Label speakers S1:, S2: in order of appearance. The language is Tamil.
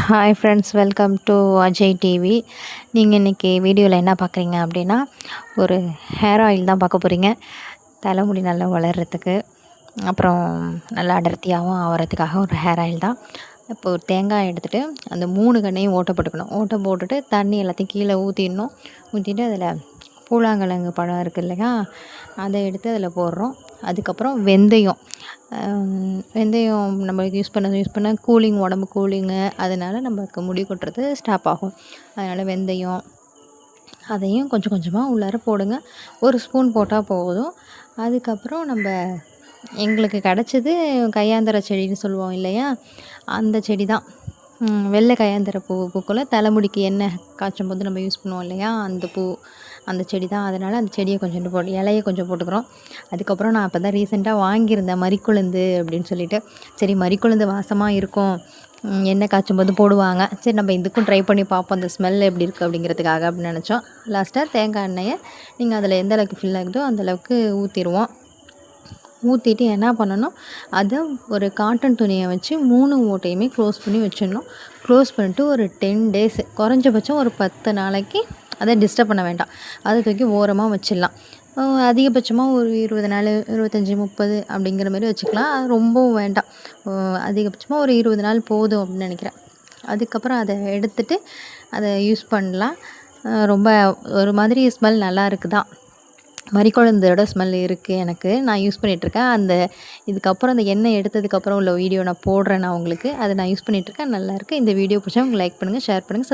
S1: Hi friends, welcome to Ajay TV. நீங்கள் இன்றைக்கி வீடியோவில் என்ன பார்க்குறீங்க அப்படின்னா, ஒரு ஹேர் ஆயில் தான் பார்க்க போகிறீங்க. தலைமுடி நல்லா வளர்கிறதுக்கு, அப்புறம் நல்லா அடர்த்தியாகவும் ஆகிறதுக்காக ஒரு ஹேர் ஆயில் தான். இப்போ ஒரு தேங்காய் எடுத்துகிட்டு அந்த 3 கண்ணையும் ஓட்டை போட்டுக்கணும். ஓட்டை போட்டுட்டு தண்ணி எல்லாத்தையும் கீழே ஊற்றிடணும். ஊற்றிட்டு அதில் பூலாங்கிழங்கு பழம் இருக்குது இல்லையா, அதை எடுத்து அதில் போடுறோம். அதுக்கப்புறம் வெந்தயம். வெந்தயம் நம்மளுக்கு யூஸ் பண்ண கூலிங், உடம்பு கூலிங்கு, அதனால் நமக்கு முடி கொட்டுறது ஸ்டாப் ஆகும். அதனால் வெந்தயம் அதையும் கொஞ்சம் கொஞ்சமாக உள்ளார போடுங்க. 1 ஸ்பூன் போட்டால் போதும். அதுக்கப்புறம் எங்களுக்கு கிடச்சது கையாந்தர செடின்னு சொல்லுவோம் இல்லையா, அந்த செடி தான். வெள்ளை கையாந்தர பூக்குள்ள தலைமுடிக்கு எண்ணெய் காய்ச்சும் போது நம்ம யூஸ் பண்ணுவோம் இல்லையா, அந்த செடி தான். அதனால் அந்த செடியை கொஞ்சோண்டு இலையை கொஞ்சம் போட்டுக்கிறோம். அதுக்கப்புறம் நான் அப்போ தான் ரீசெண்டாக வாங்கியிருந்தேன் மறிக்குழுந்து அப்படின்னு சொல்லிட்டு. சரி, மறிக்குழுந்து வாசமாக இருக்கும், எண்ணெய் காய்ச்சும் போது போடுவாங்க, சரி நம்ம இதுக்கும் ட்ரை பண்ணி பார்ப்போம் அந்த ஸ்மெல் எப்படி இருக்குது அப்படிங்கிறதுக்காக அப்படின்னு நினச்சோம். லாஸ்ட்டாக தேங்காய் எண்ணெயை நீங்கள் அதில் எந்த அளவுக்கு ஃபில் ஆகுதோ அந்தளவுக்கு ஊற்றிடுவோம். ஊற்றிட்டு என்ன பண்ணணும், அதை ஒரு காட்டன் துணியை வச்சு 3 ஓட்டையுமே க்ளோஸ் பண்ணி வச்சிடணும். க்ளோஸ் பண்ணிட்டு ஒரு 10 டேஸ், குறைஞ்சபட்சம் ஒரு 10 நாளைக்கு அதை டிஸ்டர்ப் பண்ண வேண்டாம். அதை தூக்கி ஓரமாக வச்சிடலாம். அதிகபட்சமாக ஒரு 20 நாள், 25, 30 அப்படிங்கிற மாதிரி வச்சுக்கலாம். அது ரொம்பவும் வேண்டாம். அதிகபட்சமாக ஒரு 20 நாள் போதும் அப்படின்னு நினைக்கிறேன். அதுக்கப்புறம் அதை எடுத்துகிட்டு அதை யூஸ் பண்ணலாம். ரொம்ப ஒரு மாதிரி ஸ்மெல் நல்லா இருக்குதான். மறிக்குழுந்தோட ஸ்மெல் இருக்குது எனக்கு. நான் யூஸ் பண்ணிகிட்ருக்கேன். இதுக்கப்புறம் அந்த எண்ணெய் எடுத்ததுக்கப்புறம் உள்ள வீடியோ நான் போடுறேன் உங்களுக்கு. அதை நான் யூஸ் பண்ணிகிட்ருக்கேன். நல்லாயிருக்கு. இந்த வீடியோ பிடிச்சா உங்களுக்கு லைக் பண்ணுங்கள், ஷேர் பண்ணுங்கள்,